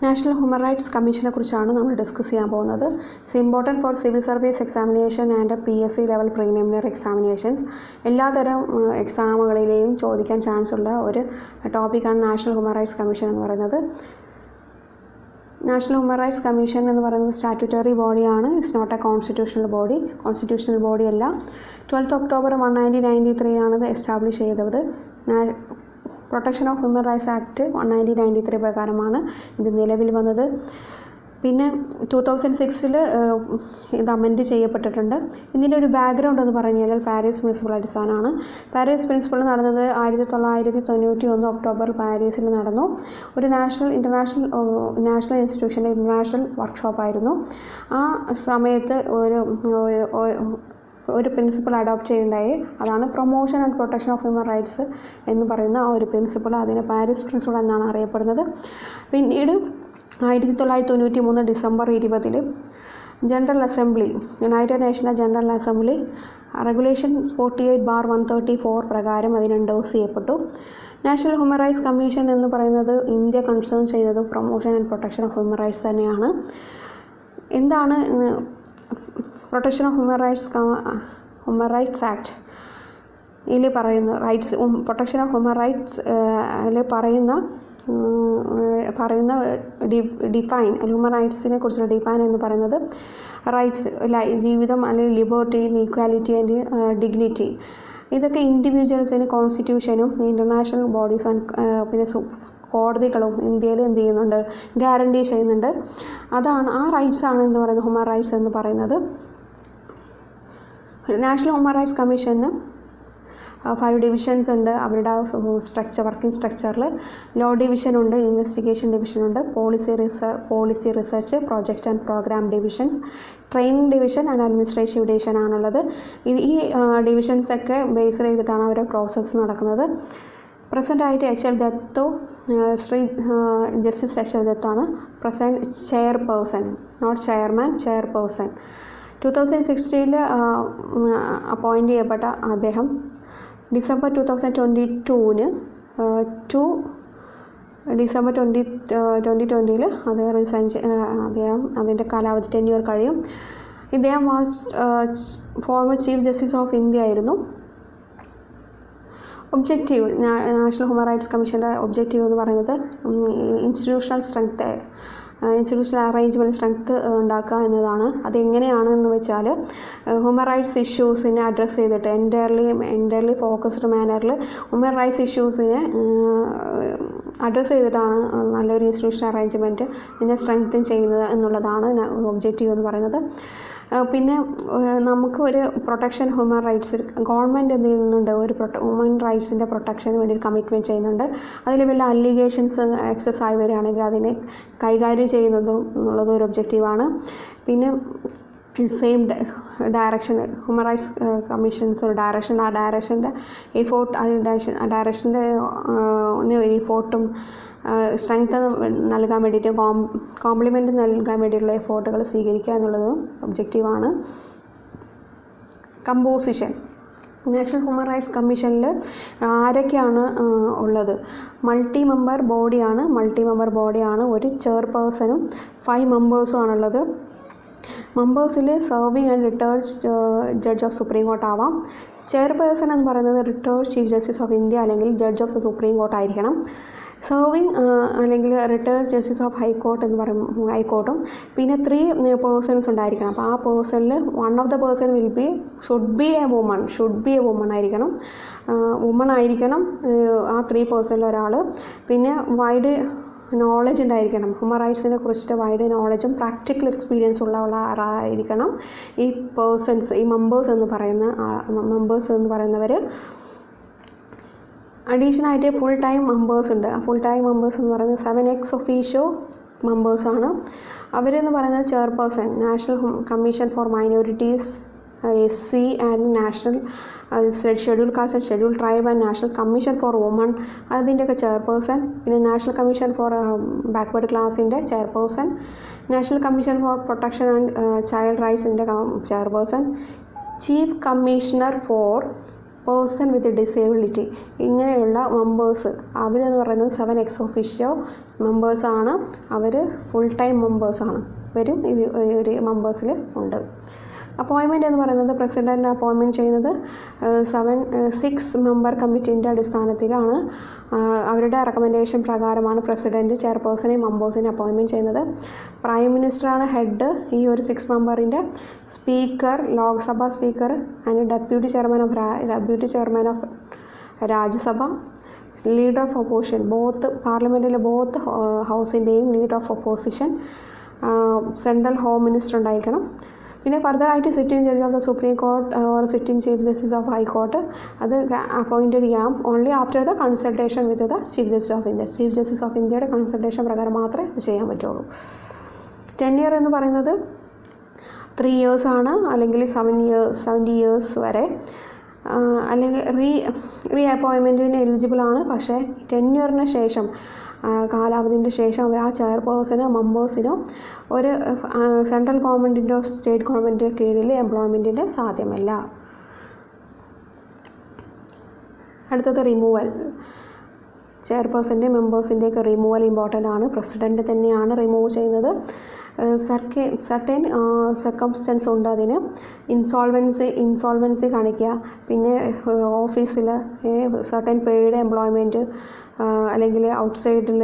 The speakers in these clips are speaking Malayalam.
നാഷണൽ ഹ്യൂമൻ റൈറ്റ്സ് കമ്മീഷനെ കുറിച്ചാണ് നമ്മൾ ഡിസ്കസ് ചെയ്യാൻ പോകുന്നത്. It's important for civil service examination and PSC level preliminary examinations. എല്ലാതരം എക്സാമുകളിലെയും ചോദിക്കാൻ ചാൻസ് ഉള്ള ഒരു ടോപ്പിക്കാണ് നാഷണൽ ഹ്യൂമൻ റൈറ്റ്സ് കമ്മീഷൻ എന്ന് പറയുന്നത്. നാഷണൽ ഹ്യൂമൻ റൈറ്റ്സ് കമ്മീഷൻ എന്ന് പറയുന്നത് സ്റ്റാറ്റ്യൂട്ടറി ബോഡിയാണ്. It's not a constitutional body. Constitutional body അല്ല. 12 ഒക്ടോബർ 1993 ആണ് ഇത് എസ്റ്റാബ്ലിഷ് ചെയ്തത്. Protection of human rights act 1993 പ്രകാരമാണ് ഇത് നിലവിൽ വന്നത്. പിന്നെ 2006 ഇത് അമെൻഡ് ചെയ്യപ്പെട്ടിട്ടുണ്ട്. ഇതിൻ്റെ ഒരു ബാക്ക്ഗ്രൗണ്ട് എന്ന് പറഞ്ഞു കഴിഞ്ഞാൽ പാരീസ് പ്രിൻസിപ്പിൾ അടിസ്ഥാനമാണ്. പാരീസ് പ്രിൻസിപ്പിൾ നടന്നത് 1991 ഒക്ടോബറിൽ പാരീസിൽ നടന്നു. ഒരു നാഷണൽ ഇൻസ്റ്റിറ്റ്യൂഷൻ്റെ ഇൻ്റർനാഷണൽ വർക്ക്ഷോപ്പായിരുന്നു. ആ സമയത്ത് ഒരു പ്രിൻസിപ്പിൾ അഡോപ്റ്റ് ചെയ്യുണ്ടായി. അതാണ് promotion and protection of human rights എന്ന് പറയുന്ന ആ ഒരു പ്രിൻസിപ്പിൾ. അതിന് പാരീസ് പ്രിൻസിപ്പിൾ എന്നാണ് അറിയപ്പെടുന്നത്. പിന്നീട് 1993 ഡിസംബർ 20 ജനറൽ അസംബ്ലി, യുണൈറ്റഡ് നേഷൻ്റെ ജനറൽ അസംബ്ലി റെഗുലേഷൻ 48/134 പ്രകാരം അതിന് എൻഡോസ് ചെയ്യപ്പെട്ടു. നാഷണൽ ഹ്യൂമൻ റൈറ്റ്സ് കമ്മീഷൻ എന്ന് പറയുന്നത് ഇന്ത്യ കൺസേൺ ചെയ്യുന്നത് promotion and protection of human rights തന്നെയാണ്. എന്താണ് protection of human rights act ഇതിൽ പറയുന്ന പ്രൊട്ടക്ഷൻ ഓഫ് ഹ്യൂമൻ റൈറ്റ്സ് പറയുന്ന ഡിഫൈൻ ഹ്യൂമൻ റൈറ്റ്സിനെ കുറിച്ചുള്ള ഡിഫൈൻ എന്ന് പറയുന്നത് റൈറ്റ്സ് ജീവിതം അല്ലെങ്കിൽ ലിബർട്ടി, ഈക്വാലിറ്റി ആൻഡ് ഡിഗ്നിറ്റി. ഇതൊക്കെ ഇൻഡിവിജ്വൽസിന് കോൺസ്റ്റിറ്റ്യൂഷനും ഇൻ്റർനാഷണൽ ബോഡീസും പിന്നെ കോടതികളും ഇന്ത്യയിൽ എന്ത് ചെയ്യുന്നുണ്ട്, ഗ്യാരണ്ടി ചെയ്യുന്നുണ്ട്. അതാണ് ആ റൈറ്റ്സ് ആണ് എന്ന് പറയുന്നത് ഹ്യൂമൻ റൈറ്റ്സ് എന്ന് പറയുന്നത്. നാഷണൽ ഹ്യൂമൻ റൈറ്റ്സ് കമ്മീഷന് 5 ഡിവിഷൻസ് ഉണ്ട്. അവരുടെ വർക്കിംഗ് സ്ട്രക്ചറിൽ ലോ ഡിവിഷനുണ്ട്, ഇൻവെസ്റ്റിഗേഷൻ ഡിവിഷനുണ്ട്, policy research, project and program divisions, training division and administrative division ആണുള്ളത്. ഈ ഡിവിഷൻസൊക്കെ ബേസ് ചെയ്തിട്ടാണ് അവരുടെ പ്രോസസ്സ് നടക്കുന്നത്. പ്രസൻ്റ് ആയിട്ട് HL Dattu, justice HL Dattu ആണ് present chairperson, not chairman, chairperson. 2016 appoint ചെയ്യപ്പെട്ട അദ്ദേഹം ഡിസംബർ 2020 അത് റിസൈൻ അദ്ദേഹം അതിൻ്റെ കാലാവധി 10 ഇയർ കഴിയും. ഇദ്ദേഹം former chief justice of India ആയിരുന്നു. ഒബ്ജക്റ്റീവ്, നാഷണൽ ഹ്യൂമൻ റൈറ്റ്സ് കമ്മീഷൻ്റെ ഒബ്ജക്റ്റീവ് എന്ന് പറയുന്നത് ഇൻസ്റ്റിറ്റ്യൂഷണൽ അറേഞ്ച്മെൻറ്റ് സ്ട്രെങ്ത് ഉണ്ടാക്കുക എന്നതാണ്. അതെങ്ങനെയാണെന്ന് വെച്ചാൽ ഹ്യൂമൻ റൈറ്റ്സ് ഇഷ്യൂസിനെ അഡ്രസ്സ് ചെയ്തിട്ട് എൻറ്റയർലി ഫോക്കസ്ഡ് മാനറിൽ ഹ്യൂമൻ റൈറ്റ്സ് ഇഷ്യൂസിനെ അഡ്രസ്സ് ചെയ്തിട്ടാണ് നല്ലൊരു ഇൻസ്റ്റിറ്റ്യൂഷണൽ അറേഞ്ച്മെൻറ്റ് ഇതിനെ സ്ട്രെങ്തൻ ചെയ്യുന്നത് എന്നുള്ളതാണ് ഒബ്ജക്റ്റീവ് എന്ന് പറയുന്നത്. പിന്നെ നമുക്ക് ഒരു പ്രൊട്ടക്ഷൻ ഹ്യൂമൻ റൈറ്റ്സ് ഗവൺമെൻറ് എന്ത് ചെയ്യുന്നുണ്ട്, ഒരു ഹ്യൂമൻ റൈറ്റ്സിൻ്റെ പ്രൊട്ടക്ഷന് വേണ്ടി കമ്മിറ്റ്മെൻറ്റ് ചെയ്യുന്നുണ്ട്. അതിൽ വല്ല അലിഗേഷൻസ് എക്സസ് ആയി വരികയാണെങ്കിൽ അതിനെ കൈകാര്യം ചെയ്യുന്നതും എന്നുള്ളത് ഒരു ഒബ്ജക്റ്റീവാണ്. പിന്നെ same direction human rights commissions ഒരു ഡയറക്ഷൻ, ആ ഡയറക്ഷൻ്റെ എഫോർട്ട്, ആ ഡയറക്ഷൻ്റെ എഫോർട്ടും സ്ട്രെങ്ത് നൽകാൻ വേണ്ടിയിട്ട് കോംപ്ലിമെൻ്റ് നൽകാൻ വേണ്ടിയിട്ടുള്ള എഫോർട്ടുകൾ സ്വീകരിക്കുക എന്നുള്ളതും ഒബ്ജക്റ്റീവാണ്. കമ്പോസിഷൻ, നാഷണൽ ഹ്യൂമൻ റൈറ്റ്സ് കമ്മീഷനിൽ ആരൊക്കെയാണ് ഉള്ളത്? മൾട്ടി മെമ്പർ ബോഡിയാണ്. ഒരു ചെയർപേഴ്സണും 5 മെമ്പേഴ്സും ആണുള്ളത്. മെമ്പേഴ്സിൽ serving and retired judge of supreme court ആവാം. ചെയർപേഴ്സൺ എന്ന് പറയുന്നത് retired chief justice of India അല്ലെങ്കിൽ judge of the supreme court ആയിരിക്കണം. സർവിങ് അല്ലെങ്കിൽ റിട്ടയർഡ് ജസ്റ്റിസ് ഓഫ് ഹൈക്കോർട്ട് എന്ന് പറയും, ഹൈക്കോർട്ടും. പിന്നെ 3 പേഴ്സൺസ് ഉണ്ടായിരിക്കണം. അപ്പോൾ ആ പേഴ്സണിൽ one of the person should be a woman ആയിരിക്കണം. ആ 3 പേഴ്സണിൽ ഒരാൾ. പിന്നെ വൈഡ് നോളജ് ഉണ്ടായിരിക്കണം. ഹ്യൂമൻ റൈറ്റ്സിനെ കുറിച്ചിട്ട് വൈഡ് നോളജും പ്രാക്ടിക്കൽ എക്സ്പീരിയൻസ് ഉള്ള ആളായിരിക്കണം ഈ പേഴ്സൺസ്, ഈ മെമ്പേഴ്സ് എന്ന് പറയുന്നവർ. അഡീഷണലായിട്ട് ഫുൾ ടൈം മെമ്പേഴ്സ് ഉണ്ട്. ആ ഫുൾ ടൈം മെമ്പേഴ്സ് എന്ന് പറയുന്നത് 7 ex officio മെമ്പേഴ്സാണ്. അവരെന്ന് പറയുന്നത് chairperson, national commission for minorities, SC and national schedule caste and schedule tribe and national commission for woman അതിൻ്റെയൊക്കെ ചെയർപേഴ്സൺ. പിന്നെ നാഷണൽ കമ്മീഷൻ ഫോർ ബാക്ക്വേർഡ് ക്ലാസിൻ്റെ chairperson, national commission for protection and child റൈറ്റ്സിൻ്റെ chairperson, chief commissioner for person with disability, ഇങ്ങനെയുള്ള മെമ്പേഴ്സ് അവരെന്ന് പറയുന്നത് 7 ex officio മെമ്പേഴ്സാണ്. അവർ ഫുൾ ടൈം മെമ്പേഴ്സാണ്. ഇവരും ഒരു മെമ്പേഴ്സിൽ ഉണ്ട്. അപ്പോയിൻമെൻറ്റ് എന്ന് പറയുന്നത് പ്രസിഡൻറ്റ് അപ്പോയിൻമെൻറ്റ് ചെയ്യുന്നത് 6 മെമ്പർ കമ്മിറ്റീൻ്റെ അടിസ്ഥാനത്തിലാണ്. അവരുടെ റെക്കമെൻഡേഷൻ പ്രകാരമാണ് പ്രസിഡൻറ്റ് ചെയർപേഴ്സണെയും മെമ്പേഴ്സിനെ അപ്പോയിൻമെൻറ്റ് ചെയ്യുന്നത്. പ്രൈം മിനിസ്റ്ററാണ് ഹെഡ്. ഈ ഒരു 6 മെമ്പറിൻ്റെ speaker, Lok Sabha speaker and deputy chairman of Rajya Sabha, leader of opposition, പാർലമെൻറ്റിലെ ബോത്ത് ഹൗസിൻ്റെയും leader of opposition, central home minister ഉണ്ടായിരിക്കണം. പിന്നെ ഫർദറായിട്ട് sitting judge of the supreme court or sitting chief justice of high court അത് അപ്പോയിൻറ്റഡ് ചെയ്യാം only after the consultation with the chief justice of India. Chief justice of ഇന്ത്യയുടെ കൺസൾട്ടേഷൻ പ്രകാരം മാത്രമേ ഇത് ചെയ്യാൻ പറ്റുള്ളൂ. ടെന്യൂർ എന്ന് പറയുന്നത് 3 years ആണ്, അല്ലെങ്കിൽ 70 years വരെ, അല്ലെങ്കിൽ റീ അപ്പോയിൻമെൻറ്റിന് എലിജിബിളാണ്. പക്ഷേ ടെന്യൂറിന് ശേഷം, കാലാവധിൻ്റെ ശേഷം ആ ചെയർപേഴ്സണോ മെമ്പേഴ്സിനോ ഒരു സെൻട്രൽ ഗവൺമെൻറ്റിൻ്റെയോ സ്റ്റേറ്റ് ഗവൺമെൻറ്റിൻ്റെ കീഴിൽ എംപ്ലോയ്മെൻറ്റിന് സാധ്യമല്ല. അടുത്തത് റിമൂവൽ. ചെയർപേഴ്സൻ്റെ മെമ്പേഴ്സിൻ്റെയൊക്കെ റിമൂവൽ ഇമ്പോർട്ടൻ്റ് ആണ്. പ്രസിഡൻറ്റ് തന്നെയാണ് റിമൂവ് ചെയ്യുന്നത്. സർട്ടൻ സർക്കംസ്റ്റൻസ് ഉണ്ട് അതിന്. ഇൻസോൾവൻസി കാണിക്കുക, പിന്നെ ഓഫീസിൽ സർട്ടൻ പെയ്ഡ് എംപ്ലോയ്മെൻറ്റ്, അല്ലെങ്കിൽ ഔട്ട്സൈഡിൽ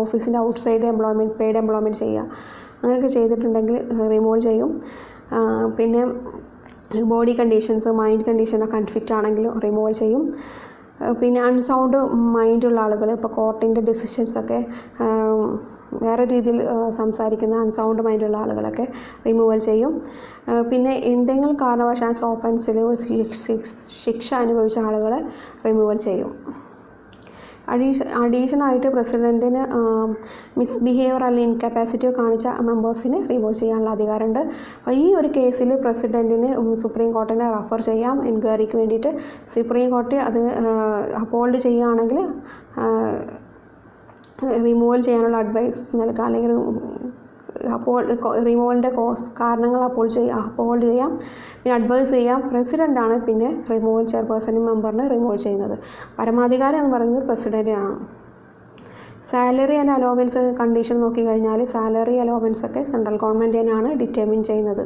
ഓഫീസിൻ്റെ ഔട്ട്സൈഡ് പെയ്ഡ് എംപ്ലോയ്മെൻറ്റ് ചെയ്യുക. അങ്ങനെയൊക്കെ ചെയ്തിട്ടുണ്ടെങ്കിൽ റിമൂവ് ചെയ്യും. പിന്നെ ബോഡി കണ്ടീഷൻസ്, മൈൻഡ് കണ്ടീഷനൊക്കെ അൺഫിറ്റ് ആണെങ്കിലും റിമൂവൽ ചെയ്യും. പിന്നെ അൺസൗണ്ട് മൈൻഡുള്ള ആളുകൾ, ഇപ്പോൾ കോർട്ടിൻ്റെ ഡിസിഷൻസൊക്കെ വേറെ രീതിയിൽ സംസാരിക്കുന്ന അൺസൗണ്ട് മൈൻഡുള്ള ആളുകളൊക്കെ റിമൂവൽ ചെയ്യും. പിന്നെ എന്തെങ്കിലും കാരണവശാൽ ഓഫൻസിൽ ശിക്ഷ അനുഭവിച്ച ആളുകളെ റിമൂവൽ ചെയ്യും. അഡീഷനായിട്ട് പ്രസിഡൻറ്റിന് മിസ്ബിഹേവിയർ അല്ലെങ്കിൽ ഇൻകപ്പാസിറ്റിയോ കാണിച്ച മെമ്പേഴ്സിന് റിമൂവ് ചെയ്യാനുള്ള അധികാരമുണ്ട്. അപ്പോൾ ഈ ഒരു കേസിൽ പ്രസിഡൻറ്റിന് സുപ്രീം കോർട്ടിനെ റെഫർ ചെയ്യാം എൻക്വയറിക്ക് വേണ്ടിയിട്ട്. സുപ്രീം കോടതി അത് അപ്പോൾഡ് ചെയ്യുകയാണെങ്കിൽ റിമൂവൽ ചെയ്യാനുള്ള അഡ്വൈസ് നൽകുക, അല്ലെങ്കിൽ റിമൂവലിൻ്റെ കാരണങ്ങൾ അപ്പോൾഡ് ചെയ്യാം, പിന്നെ അഡ്വൈസ് ചെയ്യാം. പ്രസിഡൻ്റാണ് പിന്നെ റിമൂവൽ ചെയർപേഴ്സണും മെമ്പറിനെ റിമൂവ് ചെയ്യുന്നത്. പരമാധികാരം എന്ന് പറയുന്നത് പ്രസിഡൻ്റാണ്. സാലറി ആൻഡ് അലോവൻസ് കണ്ടീഷൻ നോക്കിക്കഴിഞ്ഞാൽ സാലറി അലോവൻസൊക്കെ സെൻട്രൽ ഗവൺമെൻറ് തന്നെയാണ് ഡിറ്റർമിൻ ചെയ്യുന്നത്.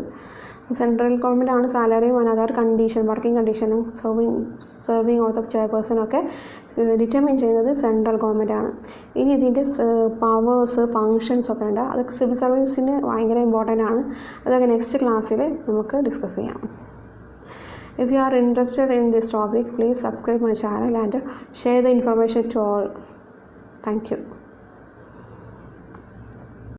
സെൻട്രൽ ഗവൺമെൻറ് ആണ് സാലറിയും അനദർ കണ്ടീഷൻ, വർക്കിംഗ് കണ്ടീഷനും സെർവിങ് ഓഫ് ദ ചെയർപേഴ്സണൊക്കെ ഡിറ്റർമിൻ ചെയ്യുന്നത് സെൻട്രൽ ഗവൺമെൻറ് ആണ്. ഇനി ഇതിൻ്റെ പവേഴ്സ്, ഫങ്ഷൻസ് ഒക്കെ ഉണ്ട്. അതൊക്കെ സിവിൽ സർവീസിന് ഭയങ്കര ഇമ്പോർട്ടൻ്റ് ആണ്. അതൊക്കെ നെക്സ്റ്റ് ക്ലാസ്സിൽ നമുക്ക് ഡിസ്കസ് ചെയ്യാം. If you are interested in this topic, please subscribe my channel and share the information to all. Thank you.